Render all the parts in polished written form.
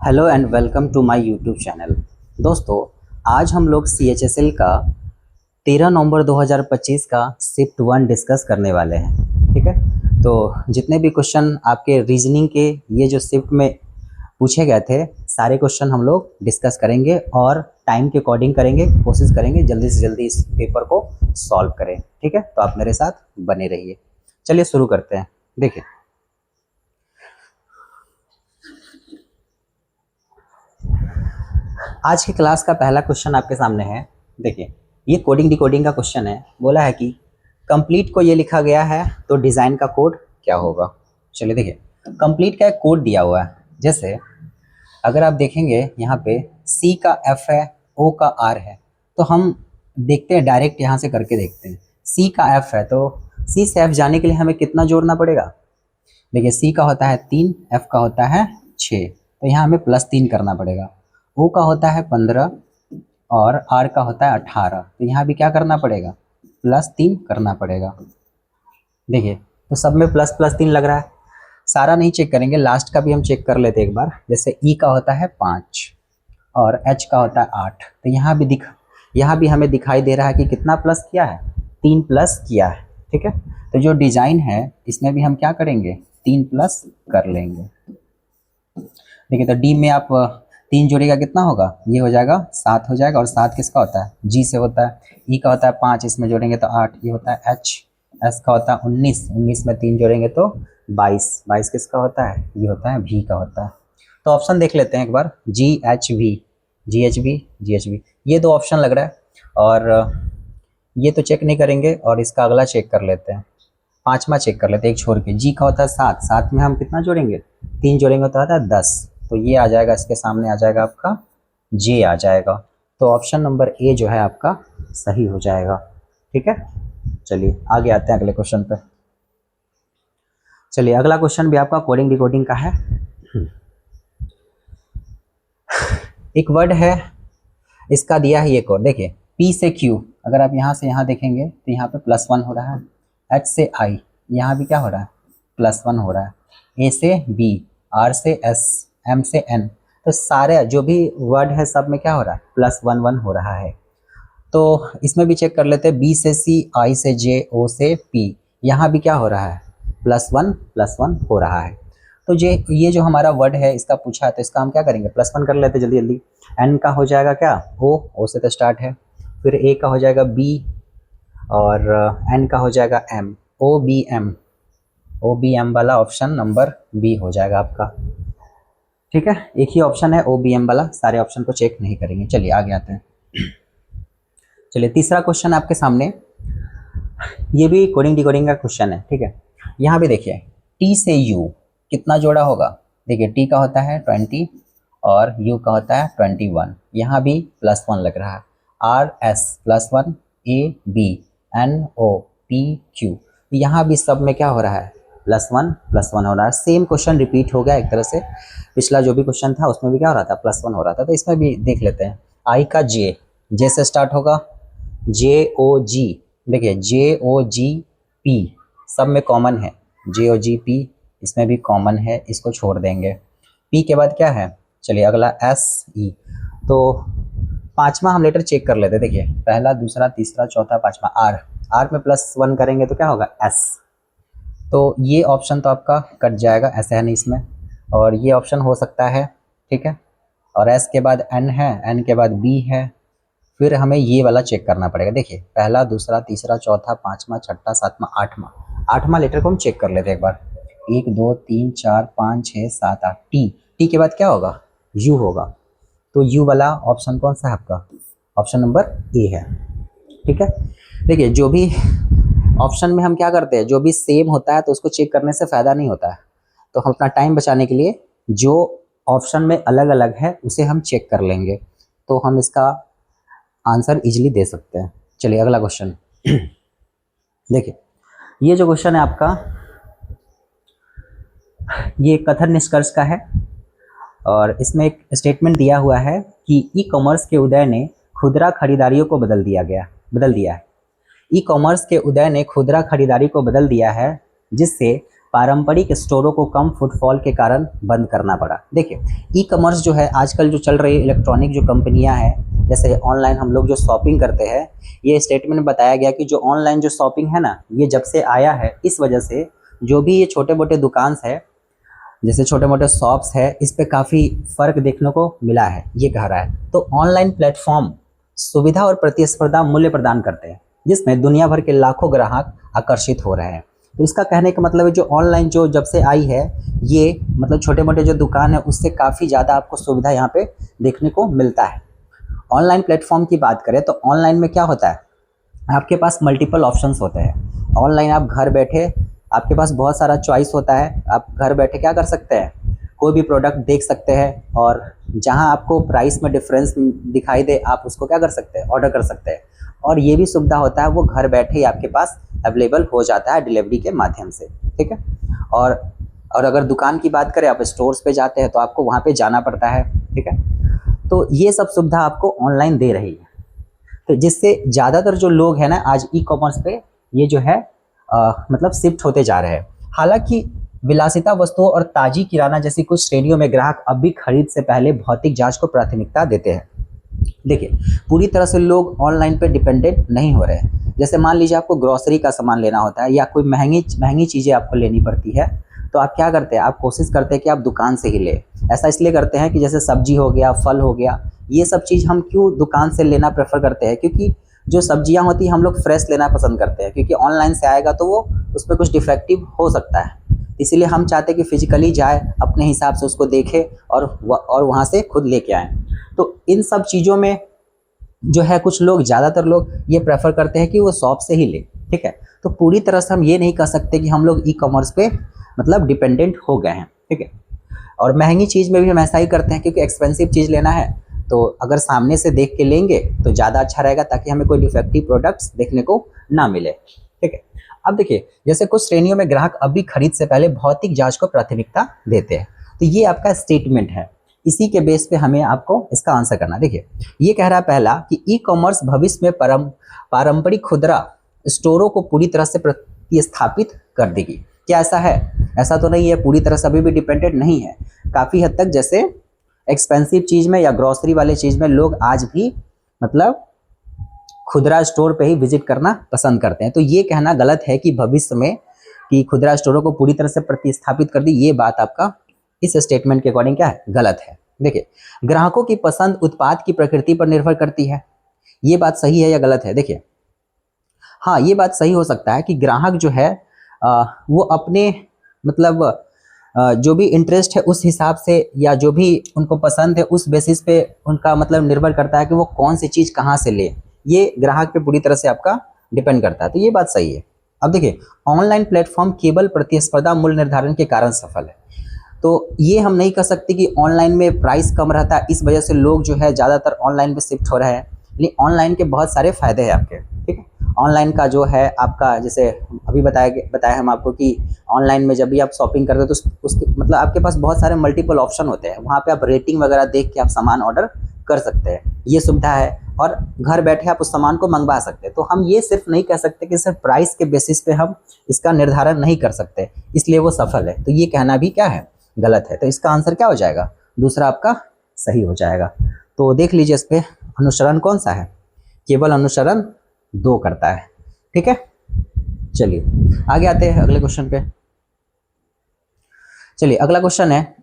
Hello and welcome to my YouTube channel. दोस्तों, आज हम लोग CHSL का 13 नवंबर 2025 का शिफ्ट 1 डिस्कस करने वाले हैं। ठीक है, तो जितने भी क्वेश्चन आपके रीजनिंग के ये जो शिफ्ट में पूछे गए थे, सारे क्वेश्चन हम लोग डिस्कस करेंगे और टाइम के अकॉर्डिंग करेंगे। कोशिश करेंगे जल्दी से जल्दी इस पेपर को सॉल्व करें। ठीक है, तो आप मेरे साथ बने रहिए। चलिए शुरू करते हैं। देखिए, आज की क्लास का पहला क्वेश्चन आपके सामने है। देखिए, ये कोडिंग डिकोडिंग का क्वेश्चन है। बोला है कि कंप्लीट को ये लिखा गया है तो डिज़ाइन का कोड क्या होगा। चलिए देखिए, कंप्लीट का एक कोड दिया हुआ है। जैसे अगर आप देखेंगे यहाँ पे C का F है, O का R है, तो हम देखते हैं डायरेक्ट यहाँ से करके देखते हैं। C का F है तो C से F जाने के लिए हमें कितना जोड़ना पड़ेगा। देखिए, C का होता है 3, F का होता है 6, तो यहाँ हमें +3 करना पड़ेगा। O का होता है 15 और R का होता है 18, तो यहाँ भी क्या करना पड़ेगा, +3 करना पड़ेगा। देखिए, तो सब में प्लस प्लस 3 लग रहा है। सारा नहीं चेक करेंगे, लास्ट का भी हम चेक कर लेते हैं एक बार। जैसे E का होता है 5 और H का होता है 8, तो यहाँ भी हमें दिखाई दे रहा है कि कितना प्लस किया है, 3 प्लस किया है। ठीक है, तो जो डिज़ाइन है इसमें भी हम क्या करेंगे, 3 प्लस कर लेंगे। देखिए, तो D में आप 3 जोड़ेगा कितना होगा, ये हो जाएगा 7 हो जाएगा। और 7 किसका होता है, G से होता है। E का होता है 5, इसमें जोड़ेंगे तो 8, ये होता है H। S का होता है 19, 19 में 3 जोड़ेंगे तो 22, 22 किसका होता है, ये होता है V का होता है। तो ऑप्शन देख लेते हैं एक बार, GHV, GHV, GHV, ये 2 ऑप्शन लग रहा है। और ये तो चेक नहीं करेंगे, और इसका अगला चेक कर लेते हैं, 5वां चेक कर लेते हैं एक छोड़ के। G का होता है 7, 7 में हम कितना जोड़ेंगे, 3 जोड़ेंगे तो आता है 10, तो ये आ जाएगा, इसके सामने आ जाएगा आपका J आ जाएगा। तो ऑप्शन नंबर A जो है आपका सही हो जाएगा। ठीक है, चलिए आगे आते हैं अगले क्वेश्चन पे। चलिए, अगला क्वेश्चन भी आपका कोडिंग डिकोडिंग का है। एक वर्ड है, इसका दिया है ये कोड। देखिए, P से Q, अगर आप यहाँ से यहाँ देखेंगे तो यहाँ पे +1 हो रहा है। H से I, यहाँ भी क्या हो रहा है, +1 हो रहा है। A से B, R से S, M से N, तो सारे जो भी वर्ड है सब में क्या हो रहा है, +1 हो रहा है। तो इसमें भी चेक कर लेते हैं, B से C, I से J, O से P, यहाँ भी क्या हो रहा है, +1 हो रहा है। तो ये जो हमारा वर्ड है इसका पूछा है, तो इसका हम क्या करेंगे, +1 कर लेते जल्दी जल्दी। N का हो जाएगा क्या, O से तो स्टार्ट है। फिर A का हो जाएगा B, और N का हो जाएगा M, OBM वाला ऑप्शन नंबर B हो जाएगा आपका। ठीक है, एक ही ऑप्शन है OBM वाला, सारे ऑप्शन को चेक नहीं करेंगे। चलिए आगे आते हैं। चलिए, तीसरा क्वेश्चन आपके सामने, ये भी कोडिंग डिकोडिंग का क्वेश्चन है। ठीक है, यहाँ भी देखिए, T से U कितना जोड़ा होगा। देखिए, T का होता है 20 और U का होता है 21, यहाँ भी +1 लग रहा है। R S +1, A B N O P Q, यहाँ भी सब में क्या हो रहा है, +1 हो रहा है। सेम क्वेश्चन रिपीट हो गया एक तरह से, पिछला जो भी क्वेश्चन था उसमें भी क्या हो रहा था, +1 हो रहा था। तो इसमें भी देख लेते हैं। I का J से स्टार्ट होगा, JOG, देखिए JOGP सब में कॉमन है, JOGP इसमें भी कॉमन है, इसको छोड़ देंगे। P के बाद क्या है, चलिए अगला SE। तो 5वां हम लेटर चेक कर लेते हैं। देखिए, पहला, दूसरा, तीसरा, चौथा, 5वां R में +1 करेंगे तो क्या होगा, S। तो ये ऑप्शन तो आपका कट जाएगा, ऐसा है नहीं इसमें, और ये ऑप्शन हो सकता है। ठीक है, और S के बाद N है, N के बाद B है। फिर हमें ये वाला चेक करना पड़ेगा। देखिए, पहला, दूसरा, तीसरा, चौथा, 5वां, 6वां, 7वां, 8वां लेटर को हम चेक कर लेते हैं एक बार। 1 2 3 4 5 6 7 8, टी के बाद क्या होगा, U होगा। तो U वाला ऑप्शन कौन सा है आपका, ऑप्शन नंबर A है। ठीक है, देखिए, जो भी ऑप्शन में हम क्या करते हैं, जो भी सेम होता है तो उसको चेक करने से फ़ायदा नहीं होता है। तो हम अपना टाइम बचाने के लिए जो ऑप्शन में अलग अलग है उसे हम चेक कर लेंगे, तो हम इसका आंसर इजीली दे सकते हैं। चलिए अगला क्वेश्चन। देखिए, ये जो क्वेश्चन है आपका, ये कथन निष्कर्ष का है, और इसमें एक स्टेटमेंट दिया हुआ है कि ई कॉमर्स के उदय ने खुदरा खरीदारियों को बदल दिया है। ई कॉमर्स के उदय ने खुदरा खरीदारी को बदल दिया है, जिससे पारंपरिक स्टोरों को कम फुटफॉल के कारण बंद करना पड़ा। देखिए, ई कॉमर्स जो है आजकल जो चल रही इलेक्ट्रॉनिक जो कंपनियां हैं, जैसे ऑनलाइन हम लोग जो शॉपिंग करते हैं, ये स्टेटमेंट में बताया गया कि जो ऑनलाइन जो शॉपिंग है ना, ये जब से आया है, इस वजह से जो भी ये छोटे मोटे दुकान है, जैसे छोटे मोटे शॉप्स है, इस पे काफ़ी फ़र्क देखने को मिला है, ये कह रहा है। तो ऑनलाइन प्लेटफॉर्म सुविधा और प्रतिस्पर्धा मूल्य प्रदान करते हैं, जिसमें दुनिया भर के लाखों ग्राहक आकर्षित हो रहे हैं। तो इसका कहने का मतलब है जो ऑनलाइन जो जब से आई है, ये मतलब छोटे मोटे जो दुकान है उससे काफ़ी ज़्यादा आपको सुविधा यहाँ पे देखने को मिलता है। ऑनलाइन प्लेटफॉर्म की बात करें तो ऑनलाइन में क्या होता है, आपके पास मल्टीपल ऑप्शंस होते हैं। ऑनलाइन आप घर बैठे, आपके पास बहुत सारा चॉइस होता है, आप घर बैठे क्या कर सकते हैं, कोई भी प्रोडक्ट देख सकते हैं, और जहां आपको प्राइस में डिफरेंस दिखाई दे आप उसको क्या कर सकते हैं, ऑर्डर कर सकते हैं। और ये भी सुविधा होता है वो घर बैठे ही आपके पास अवेलेबल हो जाता है डिलीवरी के माध्यम से, ठीक है। और अगर दुकान की बात करें, आप स्टोर्स पे जाते हैं तो आपको वहाँ पे जाना पड़ता है, ठीक है। तो ये सब सुविधा आपको ऑनलाइन दे रही है, तो जिससे ज़्यादातर जो लोग हैं ना आज ई कॉमर्स पे ये जो है मतलब शिफ्ट होते जा रहे हैं। हालांकि विलासिता वस्तुओं और ताजी किराना जैसी कुछ श्रेणियों में ग्राहक अब भी खरीद से पहले भौतिक जांच को प्राथमिकता देते हैं। देखिए, पूरी तरह से लोग ऑनलाइन पे डिपेंडेंट नहीं हो रहे हैं। जैसे मान लीजिए आपको ग्रोसरी का सामान लेना होता है या कोई महंगी चीज़ें आपको लेनी पड़ती है, तो आप क्या करते हैं, आप कोशिश करते हैं कि आप दुकान से ही ले। ऐसा इसलिए करते हैं कि जैसे सब्जी हो गया, फल हो गया, ये सब चीज़ हम क्यों दुकान से लेना प्रेफर करते हैं, क्योंकि जो सब्जियां होती हैं हम लोग फ्रेश लेना पसंद करते हैं, क्योंकि ऑनलाइन से आएगा तो वो उस पर कुछ डिफेक्टिव हो सकता है। इसीलिए हम चाहते हैं कि फिजिकली जाए, अपने हिसाब से उसको देखे और वहाँ से खुद लेके आएँ। तो इन सब चीज़ों में जो है कुछ लोग, ज़्यादातर लोग ये प्रेफर करते हैं कि वो शॉप से ही ले, ठीक है। तो पूरी तरह से हम ये नहीं कह सकते कि हम लोग ई कॉमर्स पे मतलब डिपेंडेंट हो गए हैं, ठीक है। और महंगी चीज़ में भी हम ऐसा ही करते हैं, क्योंकि एक्सपेंसिव चीज़ लेना है तो अगर सामने से देख के लेंगे तो ज़्यादा अच्छा रहेगा, ताकि हमें कोई डिफेक्टिव प्रोडक्ट्स देखने को ना मिले, ठीक है। अब देखिए, जैसे कुछ श्रेणियों में ग्राहक अभी खरीद से पहले भौतिक जांच को प्राथमिकता देते हैं, तो ये आपका स्टेटमेंट है, इसी के बेस पे हमें आपको इसका आंसर करना। देखिए, ये कह रहा है पहला कि ई कॉमर्स भविष्य में पारंपरिक खुदरा स्टोरों को पूरी तरह से प्रतिस्थापित कर देगी। क्या ऐसा है? ऐसा तो नहीं है, पूरी तरह से अभी भी डिपेंडेंट नहीं है। काफ़ी हद तक जैसे एक्सपेंसिव चीज़ में या ग्रोसरी वाले चीज़ में लोग आज भी मतलब खुदरा स्टोर पे ही विजिट करना पसंद करते हैं। तो ये कहना गलत है कि भविष्य में कि खुदरा स्टोरों को पूरी तरह से प्रतिस्थापित कर दी, ये बात आपका इस स्टेटमेंट के अकॉर्डिंग क्या है, गलत है। देखिए, ग्राहकों की पसंद उत्पाद की प्रकृति पर निर्भर करती है, ये बात सही है या गलत है? देखिए, हाँ, ये बात सही हो सकता है कि ग्राहक जो है वो अपने मतलब जो भी इंटरेस्ट है उस हिसाब से, या जो भी उनको पसंद है उस बेसिस पे उनका मतलब निर्भर करता है कि वो कौन सी चीज़ कहाँ से ले, ये ग्राहक पे पूरी तरह से आपका डिपेंड करता है। तो ये बात सही है। अब देखिए, ऑनलाइन प्लेटफॉर्म केवल प्रतिस्पर्धा मूल्य निर्धारण के कारण सफल है, तो ये हम नहीं कह सकते कि ऑनलाइन में प्राइस कम रहता है इस वजह से लोग जो है ज़्यादातर ऑनलाइन पे शिफ्ट हो रहे हैं। लेकिन ऑनलाइन के बहुत सारे फ़ायदे हैं आपके, ठीक है। ऑनलाइन का जो है आपका, जैसे अभी बताया हम आपको कि ऑनलाइन में जब भी आप शॉपिंग करते हो तो उसके मतलब आपके पास बहुत सारे मल्टीपल ऑप्शन होते हैं, वहाँ पे आप रेटिंग वगैरह देख के आप सामान ऑर्डर कर सकते हैं, ये सुविधा है। और घर बैठे आप उस सामान को मंगवा सकते हैं। तो हम ये सिर्फ नहीं कह सकते कि सिर्फ प्राइस के बेसिस पे हम इसका निर्धारण नहीं कर सकते, इसलिए वो सफल है। तो ये कहना भी क्या है, गलत है। तो इसका आंसर क्या हो जाएगा, दूसरा आपका सही हो जाएगा। तो देख लीजिए इस पे अनुसरण कौन सा है, केवल अनुसरण 2 करता है, ठीक है। चलिए आगे आते हैं अगले क्वेश्चन पे। चलिए अगला क्वेश्चन है,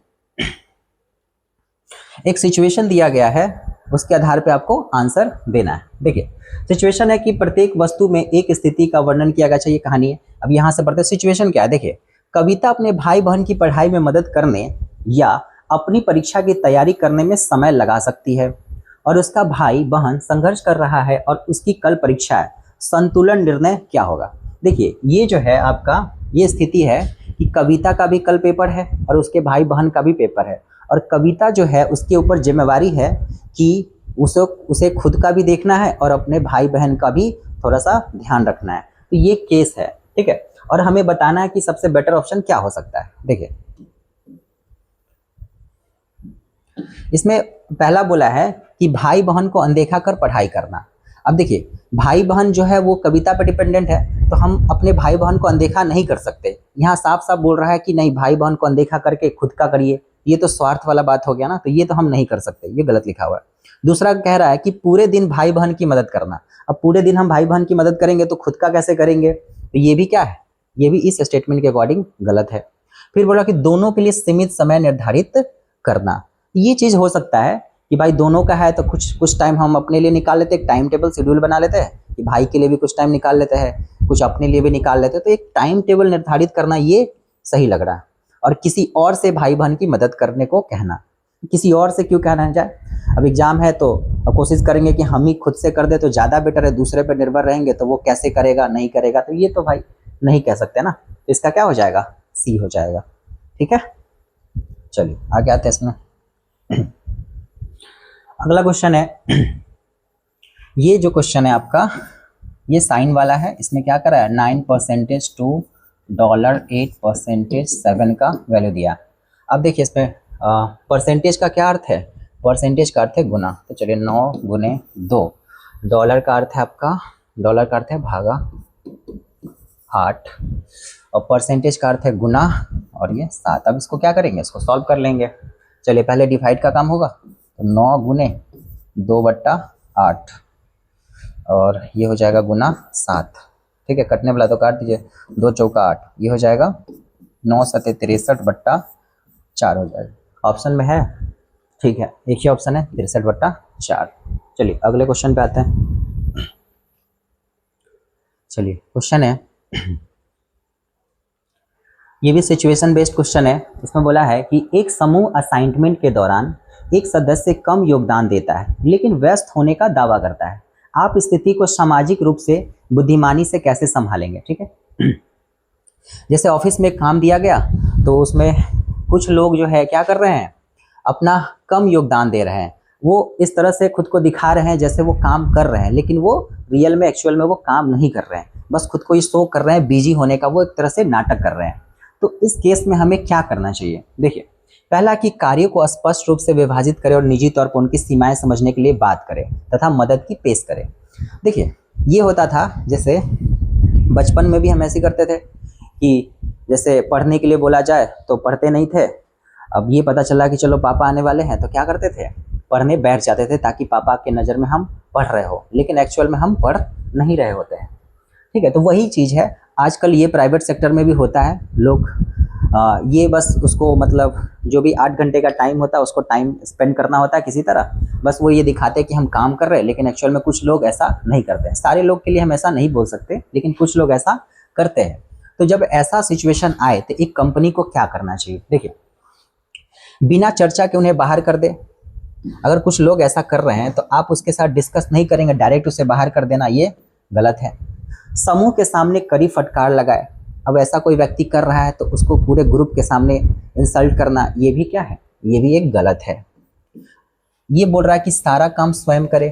एक सिचुएशन दिया गया है, उसके आधार पे आपको आंसर देना है। देखिए, सिचुएशन है कि प्रत्येक वस्तु में एक स्थिति का वर्णन किया गया है, ये कहानी है। अब यहाँ से पढ़ते सिचुएशन क्या है। देखिए, कविता अपने भाई बहन की पढ़ाई में मदद करने या अपनी परीक्षा की तैयारी करने में समय लगा सकती है, और उसका भाई बहन संघर्ष कर रहा है और उसकी कल परीक्षा है। संतुलन निर्णय क्या होगा? देखिए, ये जो है आपका ये स्थिति है कि कविता का भी कल पेपर है और उसके भाई बहन का भी पेपर है, और कविता जो है उसके ऊपर जिम्मेवारी है कि उसे खुद का भी देखना है और अपने भाई बहन का भी थोड़ा सा ध्यान रखना है। तो ये केस है, ठीक है। और हमें बताना है कि सबसे बेटर ऑप्शन क्या हो सकता है। देखिए, इसमें पहला बोला है कि भाई बहन को अनदेखा कर पढ़ाई करना। अब देखिए भाई बहन जो है वो कविता पर डिपेंडेंट है, तो हम अपने भाई बहन को अनदेखा नहीं कर सकते। यहाँ साफ साफ बोल रहा है कि नहीं भाई बहन को अनदेखा करके खुद का करिए, ये तो स्वार्थ वाला बात हो गया ना, तो ये तो हम नहीं कर सकते, ये गलत लिखा हुआ है। दूसरा कह रहा है कि पूरे दिन भाई बहन की मदद करना। अब पूरे दिन हम भाई बहन की मदद करेंगे तो खुद का कैसे करेंगे, तो ये भी क्या है, ये भी इस स्टेटमेंट के अकॉर्डिंग गलत है। फिर बोला कि दोनों के लिए सीमित समय निर्धारित करना। ये चीज हो सकता है कि भाई दोनों का है तो कुछ टाइम हम अपने लिए निकाल लेते हैं, एक टाइम टेबल शेड्यूल बना लेते हैं कि भाई के लिए भी कुछ टाइम निकाल लेते हैं, कुछ अपने लिए भी निकाल लेते हैं, तो एक टाइम टेबल निर्धारित करना ये सही लग रहा है। और किसी और से भाई बहन की मदद करने को कहना, किसी और से क्यों कहना जाए, अब एग्जाम है तो कोशिश करेंगे कि हम ही खुद से कर दे तो ज़्यादा बेटर है, दूसरे पर निर्भर रहेंगे तो वो कैसे करेगा नहीं करेगा, तो ये तो भाई नहीं कह सकते ना, तो इसका क्या हो जाएगा, सी हो जाएगा। ठीक है, चलिए आगे आते हैं इसमें। अगला क्वेश्चन है, ये जो क्वेश्चन है आपका ये साइन वाला है, इसमें क्या करा है 9% टू $8% 7 का वैल्यू दिया। अब देखिए इसमें परसेंटेज का क्या अर्थ है, परसेंटेज का अर्थ है गुना, तो चलिए 9 गुने 2, डॉलर का अर्थ है आपका, डॉलर का अर्थ है भागा 8, और परसेंटेज का अर्थ है गुना, और ये 7। अब इसको क्या करेंगे, इसको सॉल्व कर लेंगे। चलिए पहले डिवाइड का काम होगा, तो 9 गुने 2/8 और ये हो जाएगा गुना 7। ठीक है, कटने वाला तो काट दीजिए, 2 चौका 8, ये हो जाएगा 9 सते 63/4 हो जाएगा। ऑप्शन में है, ठीक है, एक ही ऑप्शन है 63/4। चलिए अगले क्वेश्चन पे आते हैं। चलिए क्वेश्चन है, ये भी सिचुएशन बेस्ड क्वेश्चन है। इसमें बोला है कि एक समूह असाइनमेंट के दौरान एक सदस्य कम योगदान देता है लेकिन व्यस्त होने का दावा करता है। आप स्थिति को सामाजिक रूप से बुद्धिमानी से कैसे संभालेंगे। ठीक है, जैसे ऑफिस में काम दिया गया तो उसमें कुछ लोग जो है क्या कर रहे हैं, अपना कम योगदान दे रहे हैं, वो इस तरह से खुद को दिखा रहे हैं जैसे वो काम कर रहे हैं, लेकिन वो रियल में एक्चुअल में वो काम नहीं कर रहे हैं, बस खुद को ही शो कर रहे हैं बिजी होने का, वो एक तरह से नाटक कर रहे हैं। तो इस केस में हमें क्या करना चाहिए, देखिए पहला कि कार्य को स्पष्ट रूप से विभाजित करें और निजी तौर पर उनकी सीमाएं समझने के लिए बात करें तथा मदद की पेश करें। देखिए ये होता था, जैसे बचपन में भी हम ऐसे करते थे कि जैसे पढ़ने के लिए बोला जाए तो पढ़ते नहीं थे। अब ये पता चला कि चलो पापा आने वाले हैं तो क्या करते थे, पढ़ने बैठ जाते थे ताकि पापा के नज़र में हम पढ़ रहे हो, लेकिन एक्चुअल में हम पढ़ नहीं रहे होते हैं। ठीक है, तो वही चीज़ है आजकल ये प्राइवेट सेक्टर में भी होता है। लोग ये बस उसको मतलब जो भी 8 घंटे का टाइम होता है उसको टाइम स्पेंड करना होता है किसी तरह, बस वो ये दिखाते हैं कि हम काम कर रहे हैं, लेकिन एक्चुअल में कुछ लोग ऐसा नहीं करते हैं। सारे लोग के लिए हम ऐसा नहीं बोल सकते, लेकिन कुछ लोग ऐसा करते हैं। तो जब ऐसा सिचुएशन आए तो एक कंपनी को क्या करना चाहिए, देखिए बिना चर्चा के उन्हें बाहर कर दे। अगर कुछ लोग ऐसा कर रहे हैं तो आप उसके साथ डिस्कस नहीं करेंगे, डायरेक्ट उसे बाहर कर देना ये गलत है। समूह के सामने कड़ी फटकार लगाए, अब ऐसा कोई व्यक्ति कर रहा है तो उसको पूरे ग्रुप के सामने इंसल्ट करना ये भी क्या है, ये भी एक गलत है। ये बोल रहा है कि सारा काम स्वयं करे,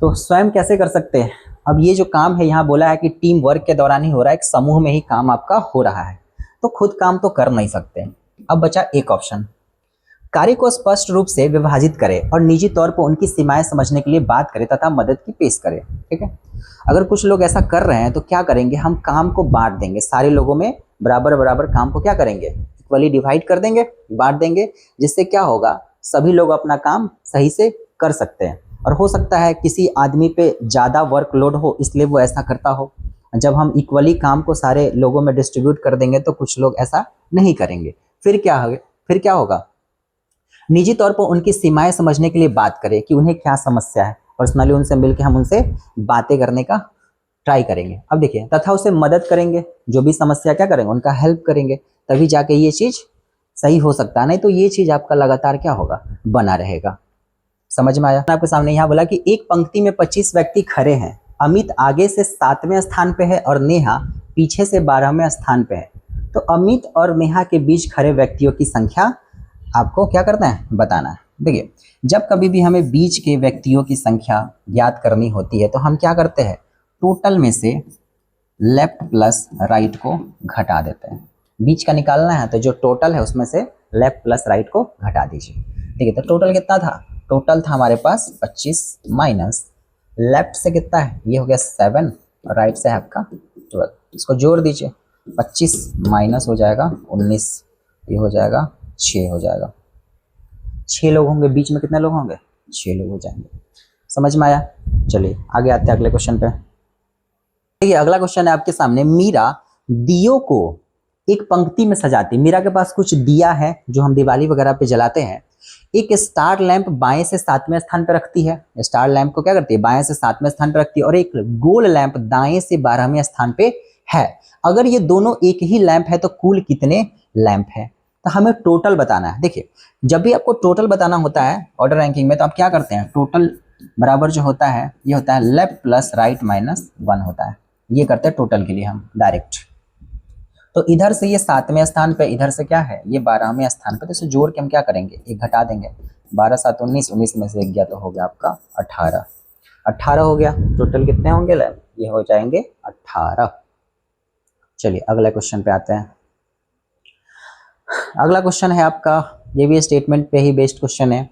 तो स्वयं कैसे कर सकते हैं। अब ये जो काम है यहाँ बोला है कि टीम वर्क के दौरान ही हो रहा है, एक समूह में ही काम आपका हो रहा है, तो खुद काम तो कर नहीं सकते। अब बचा एक ऑप्शन, कार्य को स्पष्ट रूप से विभाजित करें और निजी तौर पर उनकी सीमाएं समझने के लिए बात करें तथा मदद की पेश करें। ठीक है, अगर कुछ लोग ऐसा कर रहे हैं तो क्या करेंगे, हम काम को बांट देंगे, सारे लोगों में बराबर बराबर काम को क्या करेंगे, इक्वली डिवाइड कर देंगे, बांट देंगे, जिससे क्या होगा सभी लोग अपना काम सही से कर सकते हैं। और हो सकता है किसी आदमी पे ज़्यादा वर्कलोड हो इसलिए वो ऐसा करता हो। जब हम इक्वली काम को सारे लोगों में डिस्ट्रीब्यूट कर देंगे तो कुछ लोग ऐसा नहीं करेंगे। फिर क्या होगा, निजी तौर पर उनकी सीमाएं समझने के लिए बात करें कि उन्हें क्या समस्या है, पर्सनली उनसे मिलकर हम उनसे बातें करने का ट्राई करेंगे। अब देखिए तथा उसे मदद करेंगे, जो भी समस्या क्या करेंगे उनका हेल्प करेंगे, तभी जाके ये चीज़ सही हो सकता है, नहीं तो ये चीज़ आपका लगातार क्या होगा, बना रहेगा। समझ में आया। आपके सामने यहाँ बोला कि एक पंक्ति में 25 व्यक्ति खड़े हैं, अमित आगे से 7वें स्थान पे है और नेहा पीछे से 12वें स्थान पे है। तो अमित और नेहा के बीच खड़े व्यक्तियों की संख्या आपको क्या करना है, बताना है। देखिए जब कभी भी हमें बीच के व्यक्तियों की संख्या ज्ञात करनी होती है तो हम क्या करते हैं, टोटल में से लेफ्ट प्लस राइट को घटा देते हैं। बीच का निकालना है तो जो टोटल है उसमें से लेफ्ट प्लस राइट को घटा दीजिए। ठीक है, तो टोटल कितना था, टोटल था हमारे पास 25 माइनस लेफ्ट से कितना है, ये हो गया 7 और राइट से है आपका 12। इसको जोड़ दीजिए, 25 माइनस हो जाएगा 19, ये हो जाएगा 6 हो जाएगा। 6 लोग होंगे, बीच में कितने लोग होंगे, 6 लोग हो जाएंगे। समझ में आया? चलिए आगे आते हैं अगले क्वेश्चन पे। देखिए अगला क्वेश्चन है आपके सामने, मीरा दियों को एक पंक्ति में सजाती। मीरा के पास कुछ दिया है जो हम दिवाली वगैरह पे जलाते हैं। एक स्टार लैंप बाएं से 7वें स्थान पर रखती है। स्टार लैंप को क्या करती है, बाएं से 7वें स्थान पर रखती है। और एक गोल लैंप दाएं से 12वें स्थान पे है। अगर ये दोनों एक ही लैंप है तो कुल कितने लैंप है? तो हमें टोटल बताना है। देखिए जब भी आपको टोटल बताना होता है ऑर्डर रैंकिंग में, तो आप क्या करते हैं, टोटल बराबर जो होता है ये होता है लेफ्ट प्लस राइट माइनस 1 होता है। ये करते हैं टोटल के लिए हम डायरेक्ट। तो इधर से ये 7वें स्थान पे, इधर से क्या है ये 12वें स्थान पे। तो इसे जोड़ के हम क्या करेंगे, एक घटा देंगे। 12 7 19, 19 में से एक गया तो हो गया आपका 18। 18 हो गया। टोटल कितने होंगे लैंप, ये हो जाएंगे 18। चलिए अगले क्वेश्चन पे आते हैं। अगला क्वेश्चन है आपका, ये भी स्टेटमेंट पे ही बेस्ड क्वेश्चन है।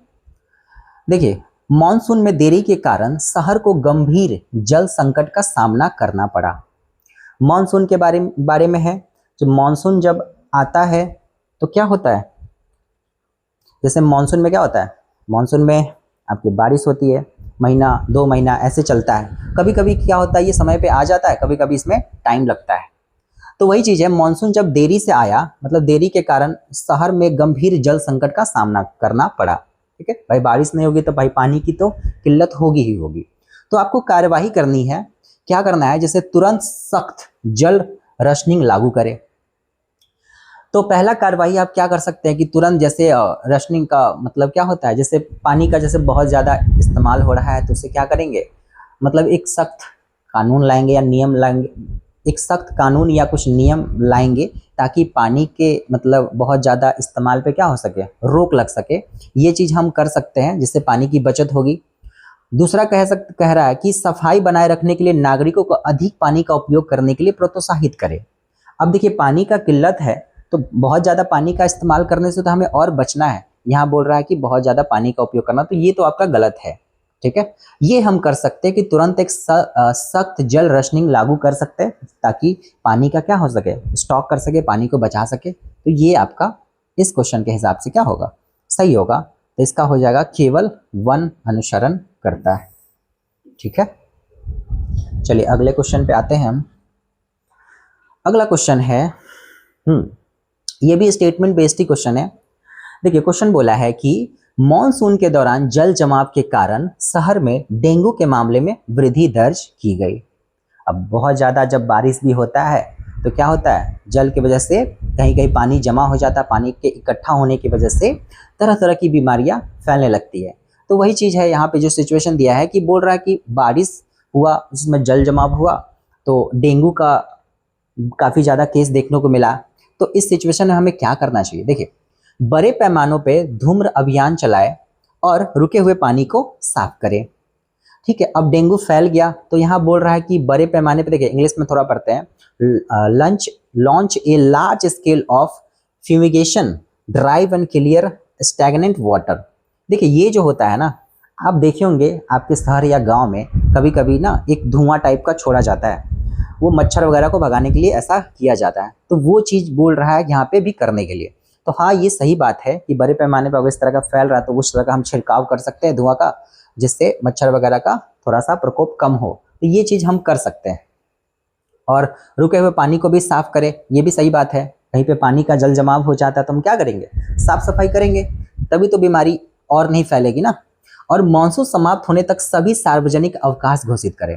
देखिए मॉनसून में देरी के कारण शहर को गंभीर जल संकट का सामना करना पड़ा। मॉनसून के बारे में है। जब मॉनसून जब आता है तो क्या होता है, जैसे मॉनसून में क्या होता है, मॉनसून में आपकी बारिश होती है, महीना 2 महीना ऐसे चलता है। कभी कभी क्या होता है ये समय पे आ जाता है, कभी कभी इसमें टाइम लगता है। तो वही चीज़ है, मॉनसून जब देरी से आया मतलब देरी के कारण शहर में गंभीर जल संकट का सामना करना पड़ा। ठीक है भाई, बारिश नहीं होगी तो भाई पानी की तो किल्लत होगी ही होगी। तो आपको कार्यवाही करनी है। क्या करना है, जैसे तुरंत सख्त जल रशनिंग लागू करें। तो पहला कार्रवाई आप क्या कर सकते हैं कि तुरंत, जैसे रशनिंग का मतलब क्या होता है, जैसे पानी का जैसे बहुत ज़्यादा इस्तेमाल हो रहा है तो उसे क्या करेंगे, मतलब एक सख्त कानून लाएंगे या नियम लाएंगे, एक सख्त कानून या कुछ नियम लाएंगे ताकि पानी के मतलब बहुत ज़्यादा इस्तेमाल पे क्या हो सके, रोक लग सके। ये चीज़ हम कर सकते हैं जिससे पानी की बचत होगी। दूसरा कह रहा है कि सफाई बनाए रखने के लिए नागरिकों को अधिक पानी का उपयोग करने के लिए प्रोत्साहित करें। अब देखिए पानी का किल्लत है तो बहुत ज़्यादा पानी का इस्तेमाल करने से तो हमें और बचना है। यहाँ बोल रहा है कि बहुत ज़्यादा पानी का उपयोग करना, तो ये तो आपका गलत है। ठीक है, ये हम कर सकते हैं कि तुरंत एक सख्त जल रशनिंग लागू कर सकते हैं ताकि पानी का क्या हो सके, स्टॉक कर सके, पानी को बचा सके। तो ये आपका इस क्वेश्चन के हिसाब से क्या होगा, सही होगा। तो इसका हो जाएगा केवल 1 अनुसरण करता है। ठीक है, चलिए अगले क्वेश्चन पे आते हैं हम। अगला क्वेश्चन है ये भी स्टेटमेंट बेस्ड ही क्वेश्चन है। देखिए क्वेश्चन बोला है कि मॉनसून के दौरान जल जमाव के कारण शहर में डेंगू के मामले में वृद्धि दर्ज की गई। अब बहुत ज़्यादा जब बारिश भी होता है तो क्या होता है, जल की वजह से कहीं कहीं पानी जमा हो जाता है। पानी के इकट्ठा होने की वजह से तरह तरह की बीमारियां फैलने लगती है। तो वही चीज़ है यहाँ पे जो सिचुएशन दिया है कि बोल रहा है कि बारिश हुआ जिसमें जल जमाव हुआ तो डेंगू का काफ़ी ज़्यादा केस देखने को मिला। तो इस सिचुएशन में हमें क्या करना चाहिए, देखिए बड़े पैमानों पे धूम्र अभियान चलाए और रुके हुए पानी को साफ करें। ठीक है, अब डेंगू फैल गया तो यहाँ बोल रहा है कि बड़े पैमाने पे, देखिए इंग्लिश में थोड़ा पढ़ते हैं, launch a large scale of fumigation drive and clear stagnant water. देखिए ये जो होता है ना, आप देखे होंगे आपके शहर या गांव में कभी कभी ना एक धुआं टाइप का छोड़ा जाता है, वो मच्छर वगैरह को भगाने के लिए ऐसा किया जाता है। तो वो चीज़ बोल रहा है यहाँ पे भी करने के लिए। तो हाँ ये सही बात है कि बड़े पैमाने पर अगर इस तरह का फैल रहा है तो उस तरह का हम छिड़काव कर सकते हैं धुआं का, जिससे मच्छर वगैरह का थोड़ा सा प्रकोप कम हो। तो ये चीज़ हम कर सकते हैं। और रुके हुए पानी को भी साफ करें, ये भी सही बात है। कहीं पे पानी का जल जमाव हो जाता है तो हम क्या करेंगे, साफ सफाई करेंगे, तभी तो बीमारी और नहीं फैलेगी ना। और मानसून समाप्त होने तक सभी सार्वजनिक अवकाश घोषित करें।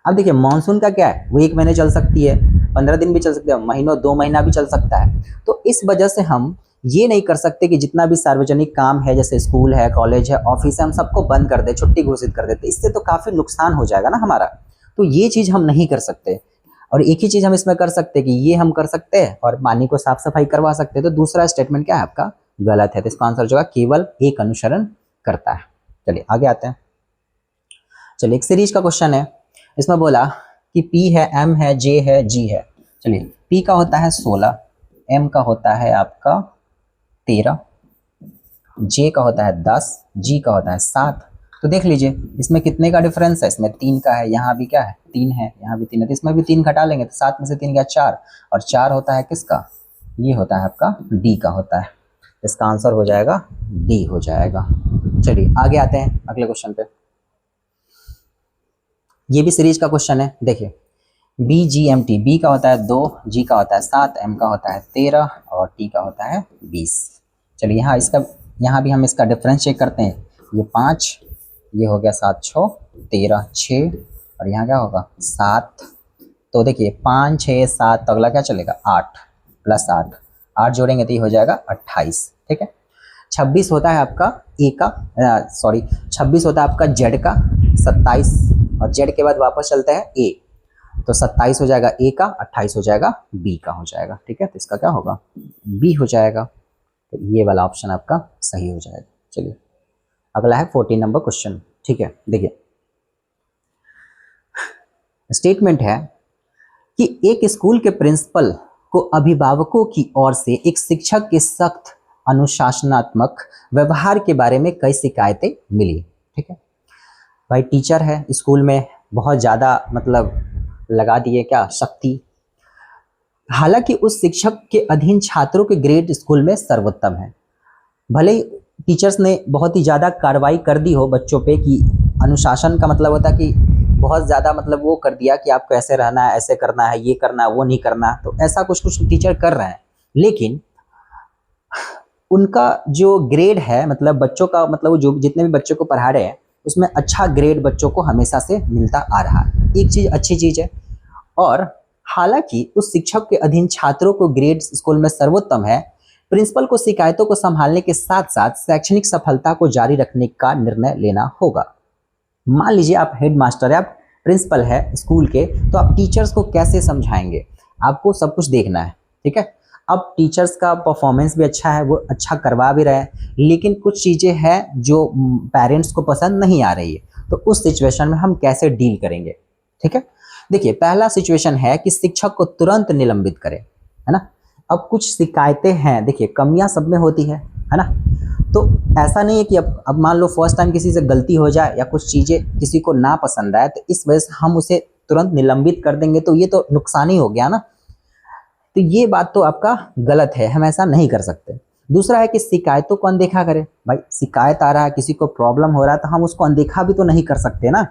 अब देखिए मानसून का क्या है, वो 1 महीने चल सकती है, 15 दिन भी चल सकते हैं, महीनों 2 महीना भी चल सकता है। तो इस वजह से हम ये नहीं कर सकते कि जितना भी सार्वजनिक काम है, जैसे स्कूल है, कॉलेज है, ऑफिस है, हम सबको बंद कर दे, छुट्टी घोषित कर देते। इससे तो काफ़ी नुकसान हो जाएगा ना हमारा। तो ये चीज़ हम नहीं कर सकते। और एक ही चीज़ हम इसमें कर सकते हैं कि ये हम कर सकते हैं और पानी को साफ सफाई करवा सकते हैं। तो दूसरा स्टेटमेंट क्या है आपका, गलत है। तो इसका आंसर जो है केवल 1 अनुसरण करता है। चलिए आगे आते हैं। चलिए एक सीरीज का क्वेश्चन है, इसमें बोला कि P है, M है, J है, G है। चलिए P का होता है 16, M का होता है आपका 13, J का होता है 10, G का होता है 7 तो देख लीजिए इसमें कितने का डिफरेंस है, इसमें 3 का है, यहाँ भी क्या है 3 है, यहाँ भी 3 है, तो इसमें भी 3 घटा लेंगे तो 7 में से 3 गया 4, और 4 होता है किसका, ये होता है आपका डी का होता है। इसका आंसर हो जाएगा डी हो जाएगा। चलिए आगे आते हैं अगले क्वेश्चन पे। ये भी सीरीज का क्वेश्चन है। देखिए BGMT, बी का होता है 2, जी का होता है 7, एम का होता है 13 और टी का होता है 20। चलिए यहाँ भी हम इसका डिफरेंस चेक करते हैं। ये 5, ये हो गया 7 6 13 6, और यहाँ क्या होगा 7। तो देखिए 5 6 7, तो अगला क्या चलेगा 8 प्लस 8, 8 जोड़ेंगे तो ये हो जाएगा 28। ठीक है, 26 होता है आपका ए का, 26 होता है आपका जेड का, 27 और जेड के बाद वापस चलते हैं ए, तो 27 हो जाएगा ए का, 28 हो जाएगा बी का हो जाएगा। ठीक है, तो इसका क्या होगा बी हो जाएगा। तो ये वाला ऑप्शन आपका सही हो जाएगा। चलिए अगला है 14 नंबर क्वेश्चन। ठीक है, देखिए स्टेटमेंट है कि एक स्कूल के प्रिंसिपल को अभिभावकों की ओर से एक शिक्षक के सख्त अनुशासनात्मक व्यवहार के बारे में कई शिकायतें मिली। ठीक है भाई, टीचर है स्कूल में, बहुत ज़्यादा मतलब लगा दिए क्या शक्ति। हालांकि उस शिक्षक के अधीन छात्रों के ग्रेड स्कूल में सर्वोत्तम है। भले ही टीचर्स ने बहुत ही ज़्यादा कार्रवाई कर दी हो बच्चों पे, कि अनुशासन का मतलब होता है कि बहुत ज़्यादा मतलब वो कर दिया कि आपको ऐसे रहना है, ऐसे करना है, ये करना है, वो नहीं करना, तो ऐसा कुछ कुछ टीचर कर रहे हैं। लेकिन उनका जो ग्रेड है, मतलब बच्चों का मतलब जो जितने भी बच्चों को पढ़ा रहे हैं उसमें अच्छा ग्रेड बच्चों को हमेशा से मिलता आ रहा है। एक चीज़ अच्छी चीज़ है। और हालांकि उस शिक्षक के अधीन छात्रों को ग्रेड स्कूल में सर्वोत्तम है, प्रिंसिपल को शिकायतों को संभालने के साथ साथ शैक्षणिक सफलता को जारी रखने का निर्णय लेना होगा। मान लीजिए आप हेड मास्टर है, आप प्रिंसिपल है स्कूल के, तो आप टीचर्स को कैसे समझाएंगे, आपको सब कुछ देखना है। ठीक है, अब टीचर्स का परफॉर्मेंस भी अच्छा है, वो अच्छा करवा भी रहे हैं, लेकिन कुछ चीज़ें हैं जो पेरेंट्स को पसंद नहीं आ रही है, तो उस सिचुएशन में हम कैसे डील करेंगे। ठीक है, देखिए पहला सिचुएशन है कि शिक्षक को तुरंत निलंबित करें, है ना। अब कुछ शिकायतें हैं, देखिए कमियां सब में होती है ना, तो ऐसा नहीं है कि अब मान लो फर्स्ट टाइम किसी से गलती हो जाए या कुछ चीज़ें किसी को ना पसंद आए तो इस वजह से हम उसे तुरंत निलंबित कर देंगे, तो ये तो नुकसान ही हो गया ना। तो ये बात तो आपका गलत है, हम ऐसा नहीं कर सकते। दूसरा है कि शिकायतों को अनदेखा करें। भाई शिकायत आ रहा है, किसी को प्रॉब्लम हो रहा है, तो हम उसको अनदेखा भी तो नहीं कर सकते ना,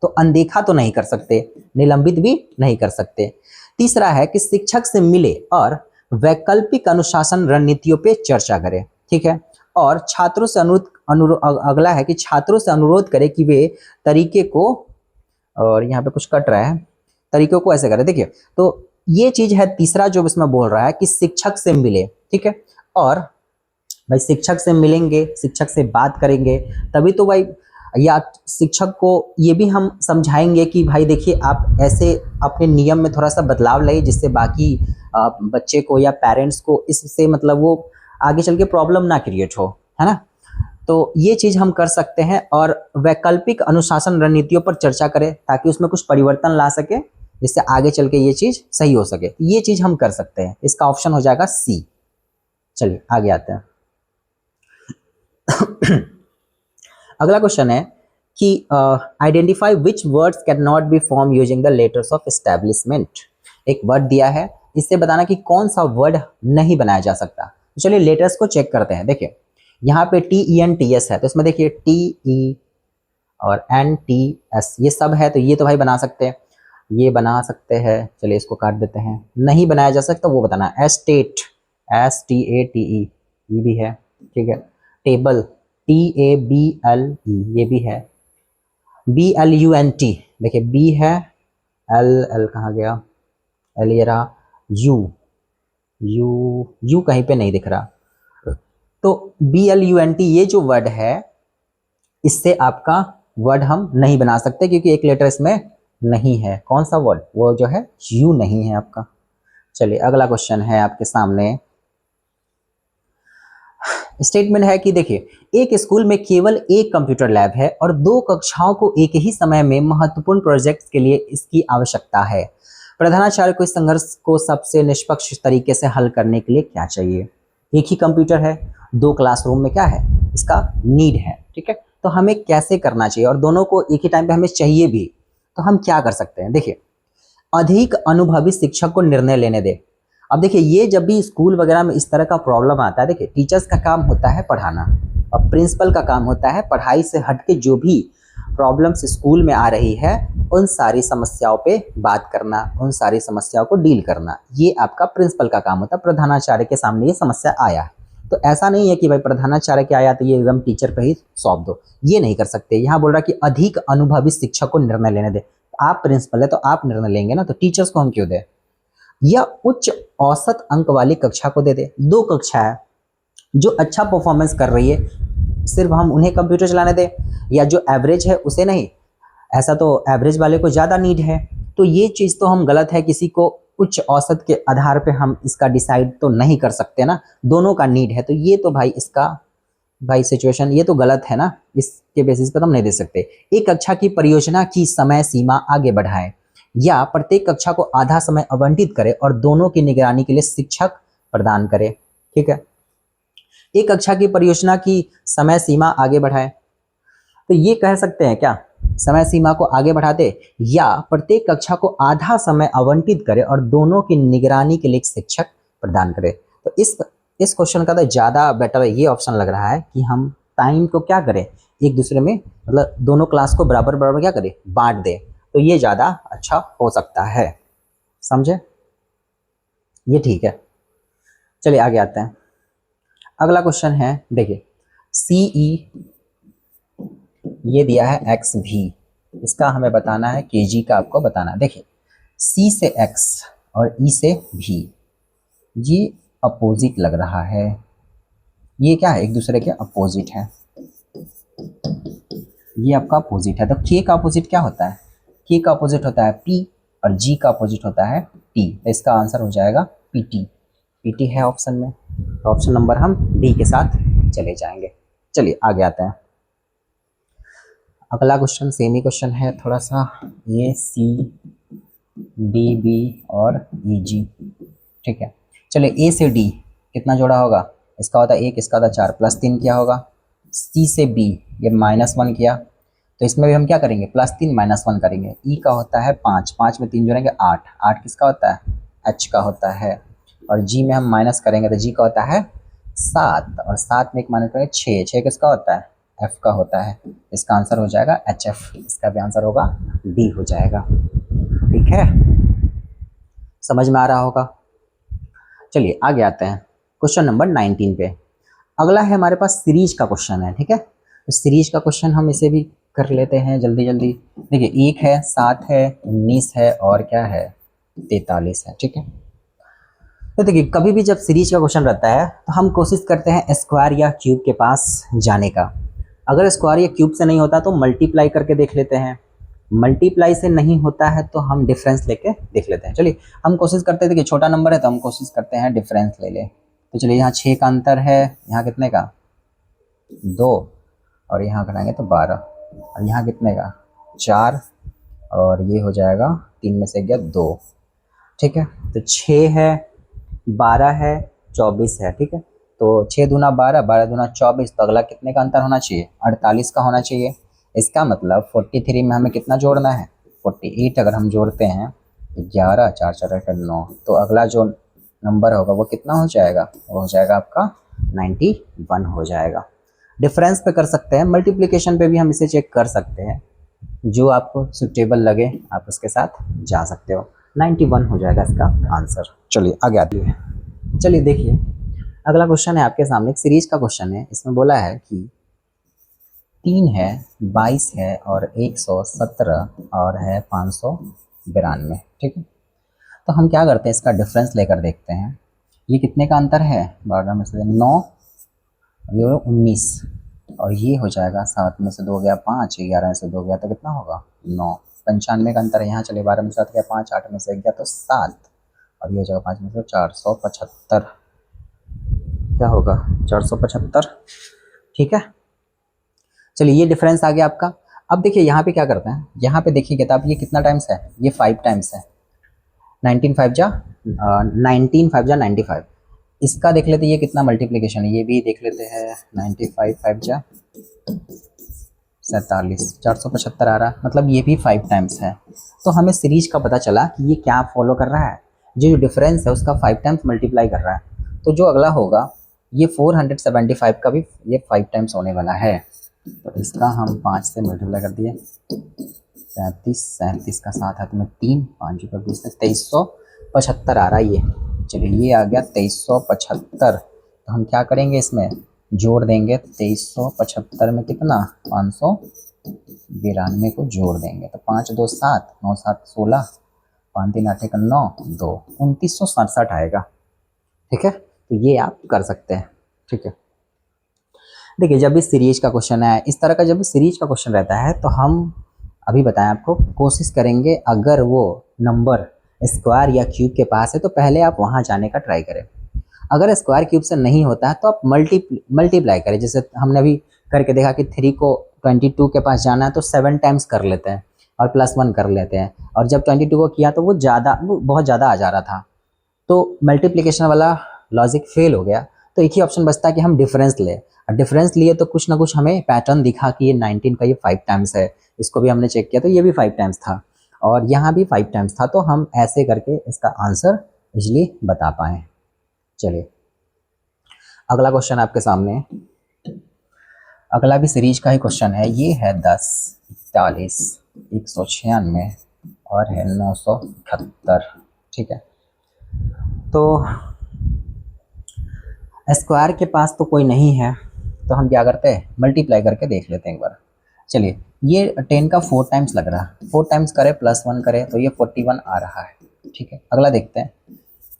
तो अनदेखा तो नहीं कर सकते, निलंबित भी नहीं कर सकते। तीसरा है कि शिक्षक से मिले और वैकल्पिक अनुशासन रणनीतियों पे चर्चा करें। ठीक है, और छात्रों से अगला है कि छात्रों से अनुरोध करें कि वे तरीके को, और यहाँ पे कुछ कट रहा है, तरीकों को ऐसे करें। देखिए तो ये चीज है तीसरा जो इसमें बोल रहा है कि शिक्षक से मिले। ठीक है, और भाई शिक्षक से मिलेंगे, शिक्षक से बात करेंगे, तभी तो भाई, या शिक्षक को ये भी हम समझाएंगे कि भाई देखिए आप ऐसे अपने नियम में थोड़ा सा बदलाव लाइए, जिससे बाकी बच्चे को या पेरेंट्स को इससे मतलब वो आगे चल के प्रॉब्लम ना क्रिएट हो, है ना। तो ये चीज़ हम कर सकते हैं, और वैकल्पिक अनुशासन रणनीतियों पर चर्चा करें ताकि उसमें कुछ परिवर्तन ला सके, जिससे आगे चल के ये चीज़ सही हो सके। ये चीज़ हम कर सकते हैं, इसका ऑप्शन हो जाएगा सी। चलिए आगे आते हैं। अगला क्वेश्चन है कि identify which words can not be form using the letters of establishment. एक वर्ड दिया है, इससे बताना कि कौन सा वर्ड नहीं बनाया जा सकता। तो चलिए लेटर्स को चेक करते हैं। देखिए यहाँ पे TENTS है, तो इसमें देखिए TE और NTS ये सब है, तो ये तो भाई बना सकते हैं, ये बना सकते हैं। चलिए इसको काट देते हैं। नहीं बनाया जा सकता वो बताना, एस्टेट STATE ये भी है। ठीक है, टेबल TABLE ये भी है। BLUNT देखिए B है, L कहाँ गया, L ये रहा, U कहीं पे नहीं दिख रहा, तो BLUNT ये जो वर्ड है, इससे आपका वर्ड हम नहीं बना सकते क्योंकि एक लेटर इसमें नहीं है। कौन सा वर्ड, वो जो है U नहीं है आपका। चलिए अगला क्वेश्चन है आपके सामने। स्टेटमेंट है कि देखिए एक स्कूल में केवल एक कंप्यूटर लैब है और 2 कक्षाओं को एक ही समय में महत्वपूर्ण प्रोजेक्ट्स के लिए इसकी आवश्यकता है। प्रधानाचार्य को इस संघर्ष को सबसे निष्पक्ष तरीके से हल करने के लिए क्या चाहिए। एक ही कंप्यूटर है, 2 क्लासरूम में क्या है, इसका नीड है। ठीक है, तो हमें कैसे करना चाहिए, और दोनों को एक ही टाइम पे हमें चाहिए भी, तो हम क्या कर सकते हैं। देखिए, अधिक अनुभवी शिक्षक को निर्णय लेने दे। अब देखिए, ये जब भी स्कूल वगैरह में इस तरह का प्रॉब्लम आता है, देखिए टीचर्स का काम होता है पढ़ाना और प्रिंसिपल का काम होता है पढ़ाई से हटके जो भी प्रॉब्लम्स स्कूल में आ रही है उन सारी समस्याओं पे बात करना, उन सारी समस्याओं को डील करना, ये आपका प्रिंसिपल का काम होता है। प्रधानाचार्य के सामने ये समस्या आया है, तो ऐसा नहीं है कि भाई प्रधानाचार्य के आया तो ये एकदम टीचर पे ही सौंप दो, ये नहीं कर सकते। यहाँ बोल रहा कि अधिक अनुभवी शिक्षक को निर्णय लेने दे। आप प्रिंसिपल है तो आप निर्णय लेंगे ना, तो टीचर्स को हम क्यों दे। या उच्च औसत अंक वाली कक्षा को दे दे। दो कक्षा है, जो अच्छा परफॉर्मेंस कर रही है सिर्फ हम उन्हें कंप्यूटर चलाने दें, या जो एवरेज है उसे नहीं। ऐसा तो एवरेज वाले को ज़्यादा नीड है, तो ये चीज़ तो हम गलत है। किसी को उच्च औसत के आधार पे हम इसका डिसाइड तो नहीं कर सकते ना, दोनों का नीड है। तो ये तो भाई इसका भाई सिचुएशन ये तो गलत है ना, इसके बेसिस पे तो हम नहीं दे सकते। एक कक्षा की परियोजना की समय सीमा आगे बढ़ाएं, या प्रत्येक कक्षा को आधा समय आवंटित करे और दोनों की निगरानी के लिए शिक्षक प्रदान करे। ठीक है, एक कक्षा की परियोजना की समय सीमा आगे बढ़ाए, तो ये कह सकते हैं क्या, समय सीमा को आगे बढ़ा दे या प्रत्येक कक्षा को आधा समय आवंटित करे और दोनों की निगरानी के लिए एक शिक्षक प्रदान करे। तो इस क्वेश्चन का तो ज़्यादा बेटर ये ऑप्शन लग रहा है कि हम टाइम को क्या करें, एक दूसरे में मतलब दोनों क्लास को बराबर बराबर क्या करें, बांट दे, तो ये ज़्यादा अच्छा हो सकता है। समझे, ये ठीक है। चलिए आगे आते हैं। अगला क्वेश्चन है, देखिए CE ये दिया है एक्स भी, इसका हमें बताना है KG का आपको बताना है। देखिए C से X और E से भी, ये अपोजिट लग रहा है, ये क्या है, एक दूसरे के अपोजिट है, ये आपका अपोजिट है। तो K का अपोजिट क्या होता है, K का अपोजिट होता है P और G का अपोजिट होता है T, तो इसका आंसर हो जाएगा PT। PT है ऑप्शन में, तो ऑप्शन नंबर हम D के साथ चले जाएंगे। चलिए आगे आते हैं। अगला क्वेश्चन सेम ही क्वेश्चन है थोड़ा सा, ये C D B और E G। ठीक है, चलिए A से D कितना जोड़ा होगा, इसका होता है 1, इसका होता है 4, प्लस 3 किया होगा। C से B ये -1 किया, तो इसमें भी हम क्या करेंगे, +3 -1 करेंगे। E का होता है 5, 5 में 3 जोड़ेंगे 8, 8 किसका होता है, H का होता है। और G में हम माइनस करेंगे तो G का होता है 7, और 7 में एक माइनस करेंगे 6, 6 किसका होता है, F का होता है। इसका आंसर हो जाएगा HF, इसका भी आंसर होगा D हो जाएगा। ठीक है, समझ में आ रहा होगा। चलिए आगे आते हैं क्वेश्चन नंबर 19 पे। अगला है हमारे पास सीरीज का क्वेश्चन है। ठीक है, तो सीरीज का क्वेश्चन हम इसे भी कर लेते हैं जल्दी जल्दी। देखिए 1 है, 7 है, 19 है और क्या है 43 है। ठीक है, तो देखिए कभी भी जब सीरीज का क्वेश्चन रहता है तो हम कोशिश करते हैं स्क्वायर या क्यूब के पास जाने का। अगर स्क्वायर या क्यूब से नहीं होता तो मल्टीप्लाई करके देख लेते हैं, मल्टीप्लाई से नहीं होता है तो हम डिफरेंस लेके देख लेते हैं। चलिए हम कोशिश करते हैं कि छोटा नंबर है तो हम कोशिश करते हैं डिफरेंस ले ले। तो चलिए यहाँ 6 का अंतर है, यहाँ कितने का 2, और यहाँ कराएंगे तो 12, और यहाँ कितने का 4, और ये हो जाएगा 3 में से गया 2। ठीक है, तो 6 है, 12 है, 24 है। ठीक है, तो 6 दूना 12, 12 दूना 24, तो अगला कितने का अंतर होना चाहिए, 48 का होना चाहिए। इसका मतलब 43 में हमें कितना जोड़ना है, 48 अगर हम जोड़ते हैं 11, 4 4 8 9, तो अगला जो नंबर होगा वो कितना हो जाएगा, वो हो जाएगा आपका 91 हो जाएगा। डिफरेंस पे कर सकते हैं, मल्टीप्लिकेशन पे भी हम इसे चेक कर सकते हैं, जो आपको सुटेबल लगे आप उसके साथ जा सकते हो। 91 हो जाएगा इसका आंसर। चलिए आगे आते हैं। चलिए देखिए अगला क्वेश्चन है आपके सामने, एक सीरीज का क्वेश्चन है। इसमें बोला है कि 3 है, 22 है और 117 और है 592। ठीक है, तो हम क्या करते हैं, इसका डिफरेंस लेकर देखते हैं। ये कितने का अंतर है, 12 में से 9, ये 19, और ये हो जाएगा 7 में से 2 गया 5, 11 में से 2 गया तो कितना होगा 9, 95 का अंतर है यहाँ। चलिए 12 में से 7 गया 5, 8 में से 1 गया तो 7, और ये हो जाएगा 5 में से 475, क्या होगा 475। ठीक है, चलिए ये डिफरेंस आ गया आपका। अब देखिए यहाँ पे क्या करते हैं, यहाँ पे देखिएगा तो आप ये कितना टाइम्स है, ये 5 टाइम्स है, 19 5 जा 95। इसका देख लेते ये कितना मल्टीप्लिकेशन है, ये भी देख लेते हैं 95 5 जा 47, 475 आ रहा, मतलब ये भी 5 टाइम्स है। तो हमें सीरीज का पता चला कि ये क्या फॉलो कर रहा है, जो डिफरेंस है उसका 5 टाइम्स मल्टीप्लाई कर रहा है। तो जो अगला होगा ये 475 का भी ये 5 टाइम्स होने वाला है। तो इसका हम 5 से मल्टीप्लाई कर दिए, 37 का साथ हाथ में 3, 5 का 20, 2375 आ रहा है ये। चलिए ये आ गया 2375। तो हम क्या करेंगे, इसमें जोड़ देंगे 2375 में कितना 592 को जोड़ देंगे। तो 5 2 7, 9 7 16, 5 3 8 1 9, 2 2967 आएगा। ठीक है, तो ये आप कर सकते हैं। ठीक है, देखिए जब भी सीरीज का क्वेश्चन है इस तरह का, जब भी सीरीज का क्वेश्चन रहता है तो हम अभी बताएं आपको, कोशिश करेंगे अगर वो नंबर स्क्वायर या क्यूब के पास है तो पहले आप वहाँ जाने का ट्राई करें। अगर स्क्वायर क्यूब से नहीं होता है तो आप मल्टीप्लाई करें। जैसे हमने अभी करके देखा कि 3 को 22 के पास जाना है तो 7 टाइम्स कर लेते हैं और +1 कर लेते हैं, और जब 22 को किया तो वो बहुत ज़्यादा आ जा रहा था, तो मल्टीप्लिकेशन वाला लॉजिक फेल हो गया। तो एक ही ऑप्शन बचता है कि हम डिफरेंस लें, और डिफरेंस लिए तो कुछ ना कुछ हमें पैटर्न दिखा कि ये 19 का ये 5 टाइम्स है। इसको भी हमने चेक किया तो ये भी 5 टाइम्स था और यहाँ भी 5 टाइम्स था, तो हम ऐसे करके इसका आंसर इजली बता पाए। चलिए अगला क्वेश्चन आपके सामने, अगला भी सीरीज का ही क्वेश्चन है। ये है 10, 41, 196 और है 971। ठीक है, तो स्क्वायर के पास तो कोई नहीं है तो हम क्या करते हैं, मल्टीप्लाई करके देख लेते हैं एक बार। चलिए ये 10 का 4 टाइम्स लग रहा है, 4 टाइम्स करे +1 करे तो ये 41 आ रहा है। ठीक है, अगला देखते हैं,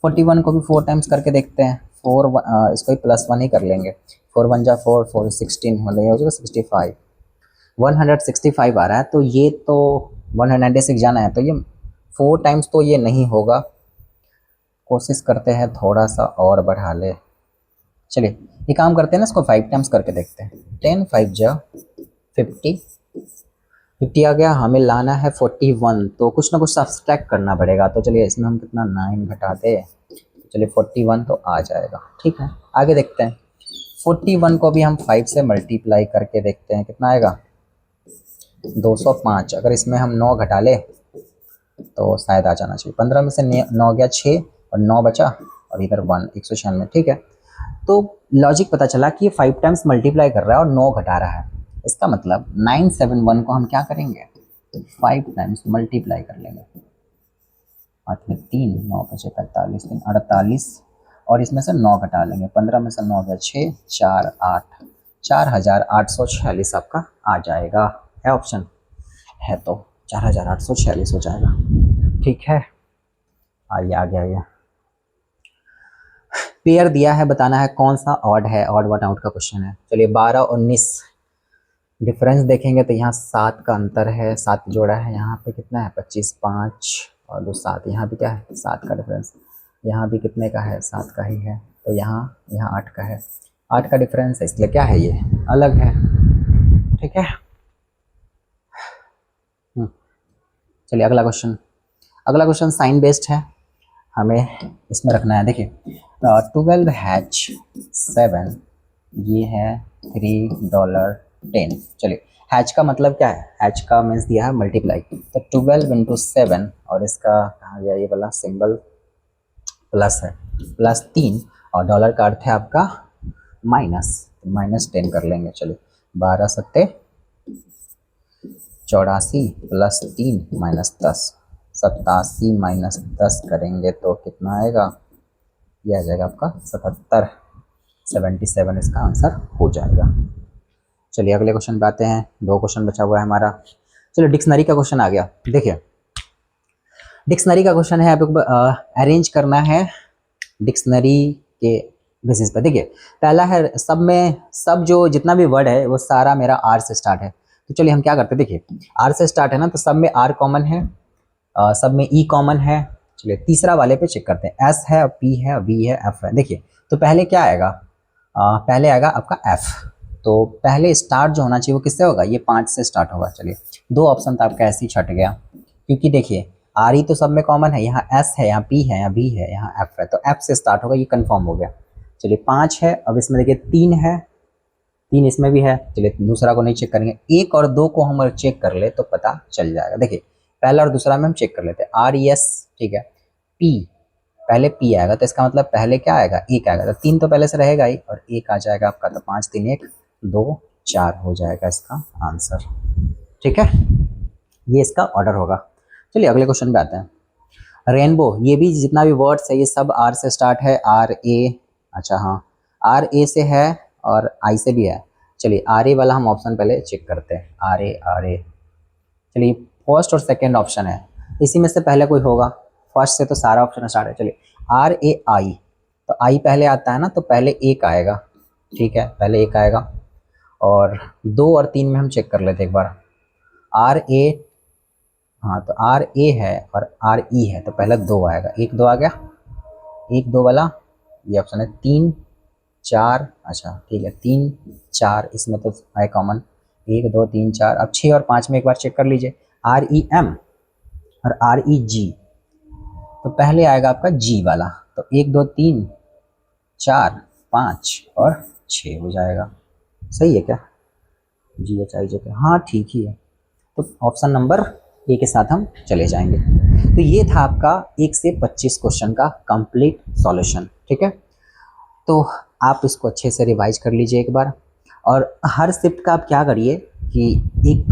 41 को भी 4 टाइम्स करके देखते हैं। इसको ही +1 ही कर लेंगे, 4 1 जा 4, 4 16 होने हो जाएगा 65, 165 आ रहा है। तो ये तो 196 जाना है, तो ये 4 टाइम्स तो ये नहीं होगा, कोशिश करते हैं थोड़ा सा और बढ़ा ले। चलिए ये काम करते हैं ना, इसको 5 टाइम्स करके देखते हैं। 10 5 जा 50, 50 आ गया, हमें लाना है 41, तो कुछ ना कुछ सब्सट्रैक्ट करना पड़ेगा। तो चलिए इसमें हम कितना 9 घटा दे, चलिए 41 तो आ जाएगा। ठीक है, आगे देखते हैं, 41 को भी हम 5 से मल्टीप्लाई करके देखते हैं, कितना आएगा 205। अगर इसमें हम 9 घटा ले तो शायद आ जाना चाहिए, 15 में से 9 गया 6 और 9 बचा और इधर 1, 196। ठीक है, तो लॉजिक पता चला कि ये 5 टाइम्स मल्टीप्लाई कर रहा है और 9 घटा रहा है। इसका मतलब 971 को हम क्या करेंगे, 5 टाइम्स मल्टीप्लाई कर लेंगे। 5 में 3, 9 बचे 45, 3 48 और इसमें से 9 घटा लेंगे, 15 में से 9 गया 6, 4 8, 4846 आपका आ जाएगा। है ऑप्शन है तो 4846 हो जाएगा। ठीक है, आइए आगे आइए, पेयर दिया है, बताना है कौन सा ऑड है, ऑड वन आउट का क्वेश्चन है। चलिए 12 और 19 डिफरेंस देखेंगे तो यहाँ 7 का अंतर है, 7 जोड़ा है, यहाँ पे कितना है 25, 5 और 2 7, यहाँ भी क्या है 7 का डिफरेंस, यहाँ भी कितने का है 7 का ही है, तो यहाँ 8 का है, 8 का डिफरेंस है, इसलिए क्या है ये अलग है। ठीक है, चलिए अगला क्वेश्चन साइन बेस्ड है, हमें इसमें रखना है। देखिए 12H7 ये है $3.10। चलिए हैच का मतलब क्या है, हैच का मीन्स दिया है मल्टीप्लाई, तो 12 × 7 और इसका कहा गया ये वाला सिंबल प्लस है, +3 और डॉलर का अर्थ है आपका -10 कर लेंगे। चलिए 12 सत्ते 84 +3 -10, 87 -10 करेंगे तो कितना आएगा, यह आ जाएगा आपका 77, 77 इसका आंसर हो जाएगा। चलिए अगले क्वेश्चन पे आते हैं, 2 क्वेश्चन बचा हुआ है हमारा। चलिए डिक्शनरी का क्वेश्चन आ गया। देखिए डिक्शनरी का क्वेश्चन है, आपको अरेंज करना है डिक्शनरी के बेसिस पर। देखिए पहला है सब जो जितना भी वर्ड है वो सारा मेरा आर से स्टार्ट है, तो चलिए हम क्या करते हैं, देखिए आर से स्टार्ट है ना, तो सब में आर कॉमन है, सब में ई कॉमन है। चलिए तीसरा वाले पे चेक करते हैं, एस है, पी है, वी है, एफ है। देखिए तो पहले क्या आएगा, पहले आएगा आपका एफ, तो पहले स्टार्ट जो होना चाहिए वो किससे होगा, ये 5 से स्टार्ट होगा। चलिए 2 ऑप्शन तो आपका ऐसे ही छट गया, क्योंकि देखिए आर ई तो सब में कॉमन है, यहाँ एस है, यहाँ पी है, यहाँ वी है, यहाँ एफ है, तो एफ से स्टार्ट होगा, ये कंफर्म हो गया। चलिए 5 है, अब इसमें देखिए 3 है, 3 इसमें भी है। चलिए दूसरा को नहीं चेक करेंगे, 1 और 2 को हम चेक कर ले तो पता चल जाएगा। देखिए पहला और दूसरा में हम चेक कर लेते हैं। RES, ठीक है, P, पहले P आएगा तो इसका मतलब पहले क्या आएगा, 1 आएगा, तो 3 तो पहले से रहेगा ही, और 1 आ जाएगा आपका, तो 5 3 1 2 4 हो जाएगा इसका आंसर। ठीक है, ये इसका ऑर्डर होगा। चलिए अगले क्वेश्चन पे आते हैं। रेनबो, ये भी जितना भी वर्ड्स है ये सब R से स्टार्ट है, RA, अच्छा हाँ RA से है और I से भी है। चलिए RA वाला हम ऑप्शन पहले चेक करते हैं, RA। चलिए फर्स्ट और सेकंड ऑप्शन है, इसी में से पहले कोई होगा, फर्स्ट से तो सारा ऑप्शन स्टार्ट है। चलिए RAI, तो I पहले आता है ना, तो पहले 1 आएगा, ठीक है, पहले 1 आएगा। और 2 और 3 में हम चेक कर लेते एक बार। RA, हाँ तो RA है और RE है, तो पहले 2 आएगा, 1 2 आ गया, 1 2 वाला ये ऑप्शन है। 3 4, अच्छा ठीक है, 3 4 इसमें तो है कॉमन, 1 2 3 4। अब 6 और 5 में एक बार चेक कर लीजिए, REM और REG, तो पहले आएगा आपका G वाला, तो 1 2 3 4 5 और 6 हो जाएगा। सही है क्या, GHIJ, हाँ ठीक ही है। तो ऑप्शन नंबर ए के साथ हम चले जाएंगे। तो ये था आपका 1 से 25 क्वेश्चन का कंप्लीट सॉल्यूशन। ठीक है, तो आप इसको अच्छे से रिवाइज कर लीजिए एक बार, और हर शिफ्ट का आप क्या करिए कि एक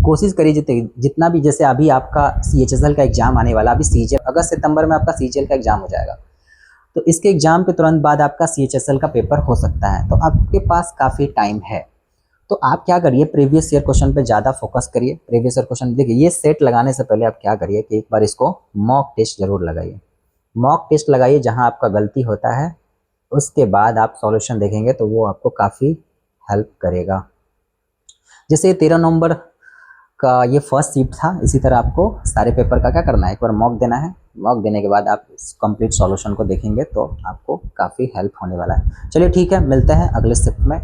कोशिश करिए जितना भी, जैसे अभी आपका CHSL का एग्ज़ाम आने वाला, अभी CGL अगस्त सितंबर में आपका CGL का एग्ज़ाम हो जाएगा, तो इसके एग्ज़ाम के तुरंत बाद आपका CHSL का पेपर हो सकता है, तो आपके पास काफ़ी टाइम है। तो आप क्या करिए, प्रीवियस ईयर क्वेश्चन पे ज़्यादा फोकस करिए। प्रीवियस ईयर क्वेश्चन देखिए, ये सेट लगाने से पहले आप क्या करिए कि एक बार इसको मॉक टेस्ट जरूर लगाइए। मॉक टेस्ट लगाइए जहां आपका गलती होता है, उसके बाद आप सॉल्यूशन देखेंगे तो वो आपको काफ़ी हेल्प करेगा। जैसे 13 नवंबर का ये फर्स्ट शिफ्ट था, इसी तरह आपको सारे पेपर का क्या करना है, एक बार मॉक देना है। मॉक देने के बाद आप कंप्लीट सॉल्यूशन को देखेंगे तो आपको काफ़ी हेल्प होने वाला है। चलिए ठीक है, मिलते हैं अगले शिफ्ट में।